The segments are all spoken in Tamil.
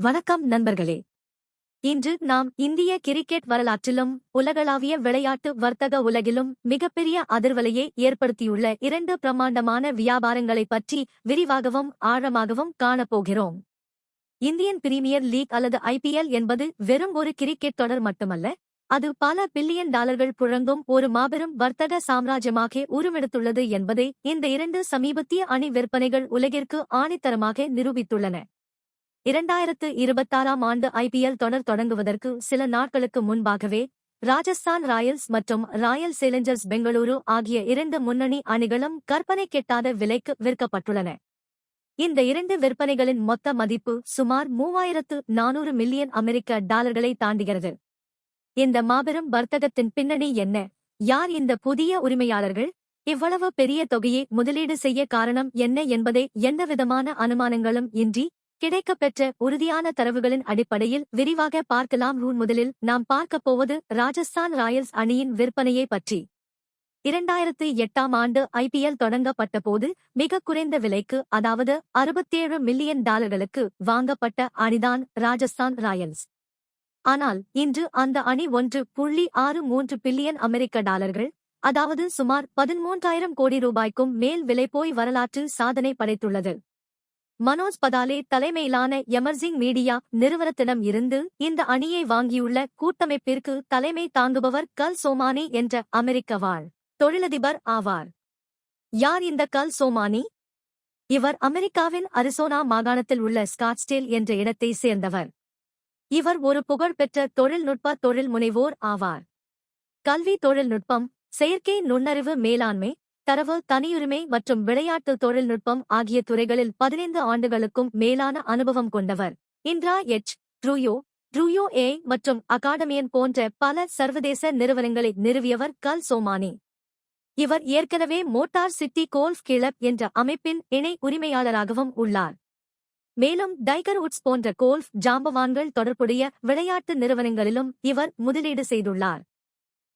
வணக்கம் நண்பர்களே. இன்று நாம் இந்திய கிரிக்கெட் வரலாற்றிலும் உலகளாவிய விளையாட்டு வர்த்தக உலகிலும் மிகப்பெரிய அதிர்வலையை ஏற்படுத்தியுள்ள இரண்டு பிரமாண்டமான வியாபாரங்களைப் பற்றி விரிவாகவும் ஆழமாகவும் காணப்போகிறோம். இந்தியன் பிரீமியர் லீக் அல்லது IPL என்பது வெறும் ஒரு கிரிக்கெட் தொடர் மட்டுமல்ல, அது பல பில்லியன் டாலர்கள் புழங்கும் ஒரு மாபெரும் வர்த்தக சாம்ராஜ்யமாக உருவெடுத்துள்ளது என்பதை இந்த இரண்டு சமீபத்திய அணி விற்பனைகள் உலகிற்கு ஆணித்தரமாக நிரூபித்துள்ளன. 2026ஆம் ஆண்டு IPL தொடர் தொடங்குவதற்கு சில நாட்களுக்கு முன்பாகவே ராஜஸ்தான் ராயல்ஸ் மற்றும் ராயல் சேலஞ்சர்ஸ் பெங்களூரு ஆகிய இரண்டு முன்னணி அணிகளும் கற்பனை கெட்டாத விலைக்கு விற்கப்பட்டுள்ளன. இந்த இரண்டு விற்பனைகளின் மொத்த மதிப்பு சுமார் 3400 மில்லியன் அமெரிக்க டாலர்களை தாண்டுகிறது. இந்த மாபெரும் வர்த்தகத்தின் பின்னணி என்ன? யார் இந்த புதிய உரிமையாளர்கள்? இவ்வளவு பெரிய தொகையை முதலீடு செய்ய காரணம் என்ன என்பதை எந்தவிதமான அனுமானங்களும் இன்றி கிடைக்கப்பெற்ற உறுதியான தரவுகளின் அடிப்படையில் விரிவாக பார்க்கலாம். முதலில் நாம் பார்க்கப் போவது ராஜஸ்தான் ராயல்ஸ் அணியின் விற்பனையை பற்றி. 2008ஆம் ஆண்டு IPL தொடங்கப்பட்டபோது மிக குறைந்த விலைக்கு, அதாவது 67 மில்லியன் டாலர்களுக்கு வாங்கப்பட்ட அணிதான் ராஜஸ்தான் ராயல்ஸ். ஆனால் இன்று அந்த அணி 1.63 பில்லியன் அமெரிக்க டாலர்கள், அதாவது சுமார் 13,000 கோடி ரூபாய்க்கும் மேல் விலை போய் வரலாற்று சாதனை படைத்துள்ளது. மனோஜ் பதாலே தலைமையிலான எமர்ஜிங் மீடியா நிறுவனத்திடம் இருந்து இந்த அணியை வாங்கியுள்ள கூட்டமைப்பிற்கு தலைமை தாங்குபவர் கல் சோமானி என்ற அமெரிக்க வாழ் தொழிலதிபர் ஆவார். யார் இந்த கல் சோமானி? இவர் அமெரிக்காவின் அரிசோனா மாகாணத்தில் உள்ள ஸ்காட்ஸ்டேல் என்ற இடத்தை சேர்ந்தவர். இவர் ஒரு புகழ்பெற்ற தொழில்நுட்ப தொழில் முனைவோர் ஆவார். கல்வி, தொழில்நுட்பம், செயற்கை நுண்ணறிவு மேலாண்மை, தரவு, தனியுரிமை மற்றும் விளையாட்டு தொழில்நுட்பம் ஆகிய துறைகளில் 15 ஆண்டுகளுக்கும் மேலான அனுபவம் கொண்டவர். இந்திரா எச், ட்ரூயோ AI மற்றும் அகாடமியன் போன்ற பல சர்வதேச நிறுவனங்களை நிறுவியவர் கல் சோமானி. இவர் ஏற்கனவே மோட்டார் சிட்டி கோல்ஃப் கிளப் என்ற அமைப்பின் இணை உரிமையாளராகவும் உள்ளார். மேலும் டைகர் உட்ஸ் போன்ற கோல்ஃப் ஜாம்பவான்கள் தொடர்புடைய விளையாட்டு நிறுவனங்களிலும் இவர் முதலீடு செய்துள்ளார்.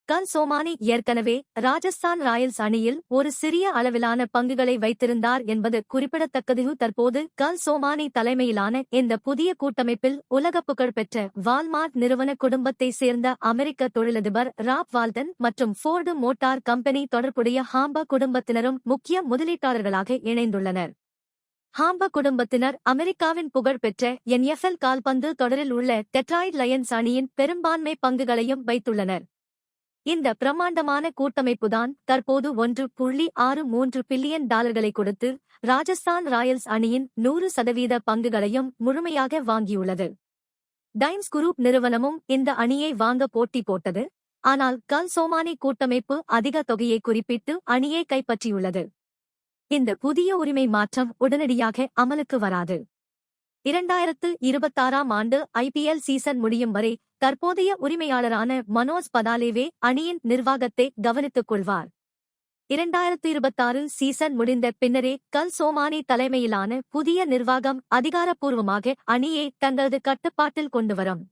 கல் சோமானி ஏற்கனவே ராஜஸ்தான் ராயல்ஸ் அணியில் ஒரு சிறிய அளவிலான பங்குகளை வைத்திருந்தார் என்பது குறிப்பிடத்தக்கது. தற்போது கல் சோமானி தலைமையிலான இந்த புதிய கூட்டமைப்பில் உலக புகழ்பெற்ற வால்மார்ட் நிறுவன குடும்பத்தை சேர்ந்த அமெரிக்க தொழிலதிபர் ராப் வால்டன் மற்றும் ஃபோர்டு மோட்டார் கம்பெனி தொடர்புடைய ஹாம்பா குடும்பத்தினரும் முக்கிய முதலீட்டாளர்களாக இணைந்துள்ளனர். ஹாம்பா குடும்பத்தினர் அமெரிக்காவின் புகழ்பெற்ற NFL கால்பந்து தொடரில் உள்ள டெட்ராய்ட் லயன்ஸ் அணியின் பெரும்பான்மை பங்குகளையும் வைத்துள்ளனர். இந்த பிரமாண்டமான கூட்டமைப்புதான் தற்போது 1.63 பில்லியன் டாலர்களை கொடுத்து ராஜஸ்தான் ராயல்ஸ் அணியின் 100% பங்குகளையும் முழுமையாக வாங்கியுள்ளது. டைம்ஸ் குரூப் நிறுவனமும் இந்த அணியை வாங்க போட்டி போட்டது. ஆனால் கல் சோமானி கூட்டமைப்பு அதிக தொகையை குறிப்பிட்டு அணியை கைப்பற்றியுள்ளது. இந்த புதிய உரிமை மாற்றம் உடனடியாக அமலுக்கு வராது. 2026ஆம் ஆண்டு IPL சீசன் முடியும் வரை தற்போதைய உரிமையாளரான மனோஜ் பதாலேவே அணியின் நிர்வாகத்தை கவனித்துக் கொள்வார். 2026 சீசன் முடிந்த பின்னரே கல் சோமானி தலைமையிலான புதிய நிர்வாகம் அதிகாரப்பூர்வமாக அணியை தங்களது கட்டுப்பாட்டில் கொண்டுவரும்.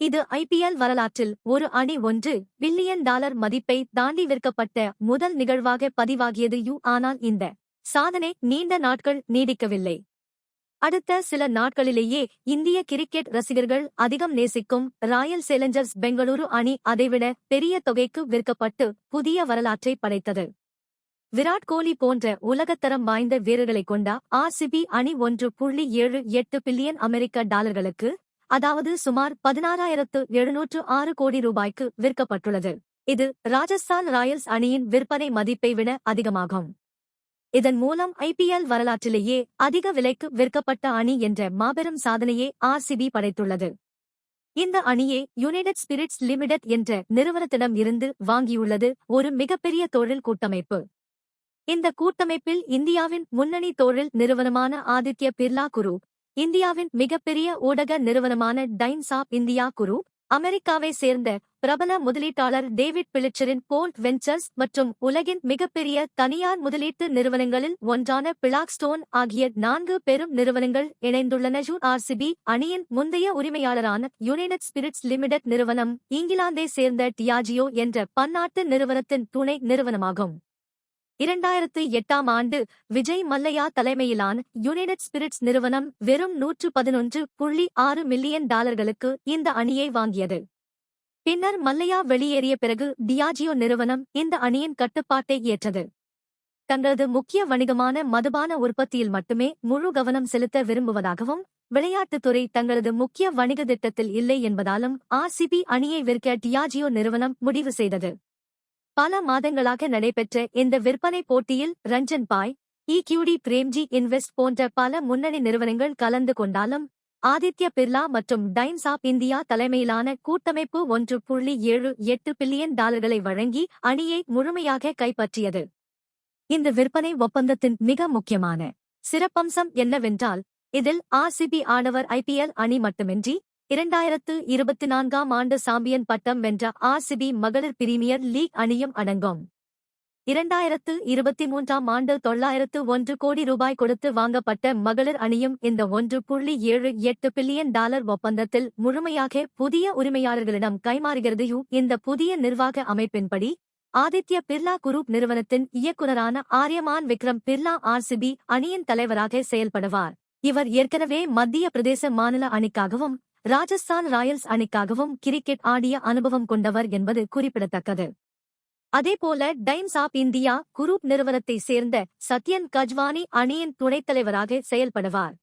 இது IPL வரலாற்றில் ஒரு அணி 1 பில்லியன் டாலர் மதிப்பை தாண்டி விற்கப்பட்ட முதல் நிகழ்வாக பதிவாகியது. ஆனால் இந்த சாதனை நீண்ட நாட்கள் நீடிக்கவில்லை. அடுத்த சில நாட்களிலேயே இந்திய கிரிக்கெட் ரசிகர்கள் அதிகம் நேசிக்கும் ராயல் சேலஞ்சர்ஸ் பெங்களூரு அணி அதைவிட பெரிய தொகைக்கு விற்கப்பட்டு புதிய வரலாற்றை படைத்தது. விராட் கோலி போன்ற உலகத்தரம் வாய்ந்த வீரர்களைக் கொண்ட RCB அணி 1.78 பில்லியன் அமெரிக்க டாலர்களுக்கு, அதாவது சுமார் 16,706 கோடி ரூபாய்க்கு விற்கப்பட்டுள்ளது. இது ராஜஸ்தான் ராயல்ஸ் அணியின் விற்பனை மதிப்பை விட அதிகமாகும். இதன் மூலம் IPL வரலாற்றிலேயே அதிக விலைக்கு விற்கப்பட்ட அணி என்ற மாபெரும் சாதனையை RCB படைத்துள்ளது. இந்த அணியை யுனைடெட் ஸ்பிரிட்ஸ் லிமிடெட் என்ற நிறுவனத்திடம் இருந்து வாங்கியுள்ளது ஒரு மிகப்பெரிய தொழில் கூட்டமைப்பு. இந்த கூட்டமைப்பில் இந்தியாவின் முன்னணி தொழில் நிறுவனமான ஆதித்ய பிர்லா குரூப், இந்தியாவின் மிகப்பெரிய ஊடக நிறுவனமான டைம்ஸ் ஆஃப் இந்தியா குரூப், அமெரிக்காவை சேர்ந்த பிரபல முதலீட்டாளர் டேவிட் பிளிச்சரின் போல்ட் வெஞ்சர்ஸ் மற்றும் உலகின் மிகப்பெரிய தனியார் முதலீட்டு நிறுவனங்களில் ஒன்றான பிளாக்ஸ்டோன் ஆகிய 4 பெரும் நிறுவனங்கள் இணைந்துள்ளன. RCB அணியின் முந்தைய உரிமையாளரான யுனைடெட் ஸ்பிரிட்ஸ் லிமிடெட் நிறுவனம் இங்கிலாந்தை சேர்ந்த டியாஜியோ என்ற பன்னாட்டு நிறுவனத்தின் துணை நிறுவனமாகும். 2008ஆம் ஆண்டு விஜய் மல்லையா தலைமையிலான யுனைடெட் ஸ்பிரிட்ஸ் நிறுவனம் வெறும் $111.6 மில்லியன் இந்த அணியை வாங்கியது. பின்னர் மல்லையா வெளியேறிய பிறகு டியாஜியோ நிறுவனம் இந்த அணியின் கட்டுப்பாட்டை ஏற்றது. தங்களது முக்கிய வணிகமான மதுபான உற்பத்தியில் மட்டுமே முழு கவனம் செலுத்த விரும்புவதாகவும், விளையாட்டுத்துறை தங்களது முக்கிய வணிக திட்டத்தில் இல்லை என்பதாலும் ஆர்சிபி அணியை விற்க டியாஜியோ நிறுவனம் முடிவு செய்தது. பல மாதங்களாக நடைபெற்ற இந்த விற்பனை போட்டியில் ரஞ்சன் பாய், இக்யூடி பிரேம்ஜி இன்வெஸ்ட் போன்ற பல முன்னணி நிறுவனங்கள் கலந்து கொண்டாலும், ஆதித்ய பிர்லா மற்றும் டைம்ஸ் ஆப் இந்தியா தலைமையிலான கூட்டமைப்பு $1.78 பில்லியன் வழங்கி அணியை முழுமையாக கைப்பற்றியது. இந்த விற்பனை ஒப்பந்தத்தின் மிக முக்கியமான சிறப்பம்சம் என்னவென்றால், இதில் ஆர்சிபி ஆடவர் ஐபிஎல் அணி மட்டுமின்றி 2024ஆம் ஆண்டு சாம்பியன் பட்டம் வென்ற ஆர்சிபி மகளிர் பிரீமியர் லீக் அணியும் அடங்கும். 2023ஆம் ஆண்டு $901 கோடி கொடுத்து வாங்கப்பட்ட மகளிர் அணியும் இந்த $1.78 பில்லியன் ஒப்பந்தத்தில் முழுமையாக புதிய உரிமையாளர்களிடம் கைமாறுகிறது. இந்த புதிய நிர்வாக அமைப்பின்படி ஆதித்ய பிர்லா குரூப் நிறுவனத்தின் இயக்குநரான ஆர்யமான் விக்ரம் பிர்லா ஆர்சிபி அணியின் தலைவராக செயல்படுவார். இவர் ஏற்கனவே மத்திய பிரதேச மாநில அணிக்காகவும் ராஜஸ்தான் ராயல்ஸ் அணிக்காகவும் கிரிக்கெட் ஆடிய அனுபவம் கொண்டவர் என்பது குறிப்பிடத்தக்கது. அதேபோல டைம்ஸ் ஆப் இந்தியா குரூப் நிறுவனத்தைச் சேர்ந்த சத்யன் கஜ்வானி அணியின் துணைத் தலைவராக செயல்படுவார்.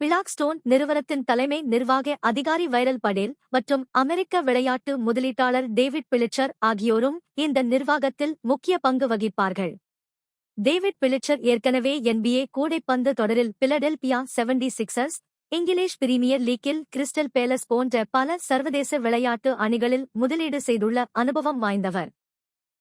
பிளாக்ஸ்டோன் நிறுவனத்தின் தலைமை நிர்வாக அதிகாரி வைரல் படேல் மற்றும் அமெரிக்க விளையாட்டு முதலீட்டாளர் டேவிட் பிளிச்சர் ஆகியோரும் இந்த நிர்வாகத்தில் முக்கிய பங்கு வகிப்பார்கள். டேவிட் பிளிச்சர் ஏற்கனவே NBA கூடைப்பந்து தொடரில் பிலடெல்பியா 76ers, இங்கிலீஷ் பிரீமியர் லீக்கில் கிறிஸ்டல் பேலஸ் போன்ற பல சர்வதேச விளையாட்டு அணிகளில் முதலீடு செய்துள்ள அனுபவம் வாய்ந்தவர்.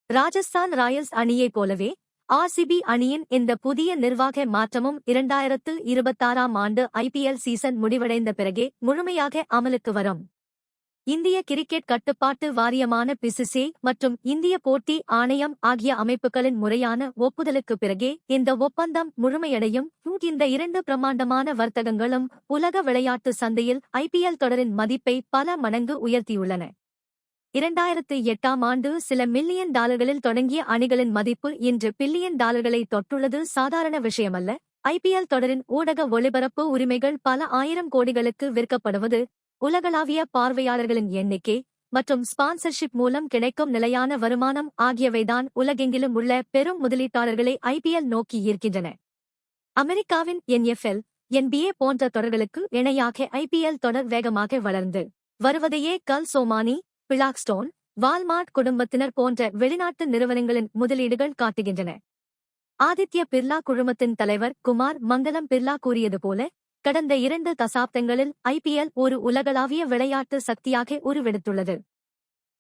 ராஜஸ்தான் ராயல்ஸ் அணியைப் போலவே ஆர்சிபி அணியின் இந்த புதிய நிர்வாக மாற்றமும் 2026ஆம் ஆண்டு ஐபிஎல் சீசன் முடிவடைந்த பிறகே முழுமையாக அமலுக்கு வரும். இந்திய கிரிக்கெட் கட்டுப்பாட்டு வாரியமான பிசிசிஐ மற்றும் இந்திய போட்டி ஆணையம் ஆகிய அமைப்புகளின் முறையான ஒப்புதலுக்கு பிறகே இந்த ஒப்பந்தம் முழுமையடையும். இந்த இரண்டு பிரமாண்டமான வர்த்தகங்களும் உலக விளையாட்டு சந்தையில் ஐபிஎல் தொடரின் மதிப்பை பல மடங்கு உயர்த்தியுள்ளன. 2008ஆம் ஆண்டு சில மில்லியன் டாலர்களில் தொடங்கிய அணிகளின் மதிப்பு இன்று பில்லியன் டாலர்களை தொட்டுள்ளது சாதாரண விஷயமல்ல. ஐபிஎல் தொடரின் ஊடக ஒளிபரப்பு உரிமைகள் பல ஆயிரம் கோடிகளுக்கு விற்கப்படுவது, உலகளாவிய பார்வையாளர்களின் எண்ணிக்கை மற்றும் ஸ்பான்சர்ஷிப் மூலம் கிடைக்கும் நிலையான வருமானம் ஆகியவைதான் உலகெங்கிலும் உள்ள பெரும் முதலீட்டாளர்களை ஐபிஎல் நோக்கி ஈர்க்கின்றன. அமெரிக்காவின் NFL, NBA போன்ற தொடர்களுக்கு இணையாக ஐபிஎல் தொடர் வேகமாக வளர்ந்து வருவதையே கல் சோமானி, பிளாக்ஸ்டோன், வால்மார்ட் குடும்பத்தினர் போன்ற வெளிநாட்டு நிறுவனங்களின் முதலீடுகள் காட்டுகின்றன. ஆதித்ய பிர்லா குழுமத்தின் தலைவர் குமார் மங்கலம் பிர்லா கூறியது போல, கடந்த 2 தசாப்தங்களில் ஐபிஎல் ஒரு உலகளாவிய விளையாட்டு சக்தியாக உருவெடுத்துள்ளது.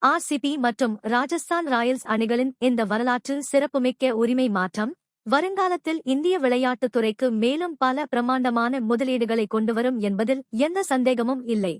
ஆர்சிபி மற்றும் ராஜஸ்தான் ராயல்ஸ் அணிகளின் இந்த வரலாற்று சிறப்புமிக்க உரிமை மாற்றம் வருங்காலத்தில் இந்திய விளையாட்டுத் துறைக்கு மேலும் பல பிரமாண்டமான முதலீடுகளை கொண்டுவரும் என்பதில் எந்த சந்தேகமும் இல்லை.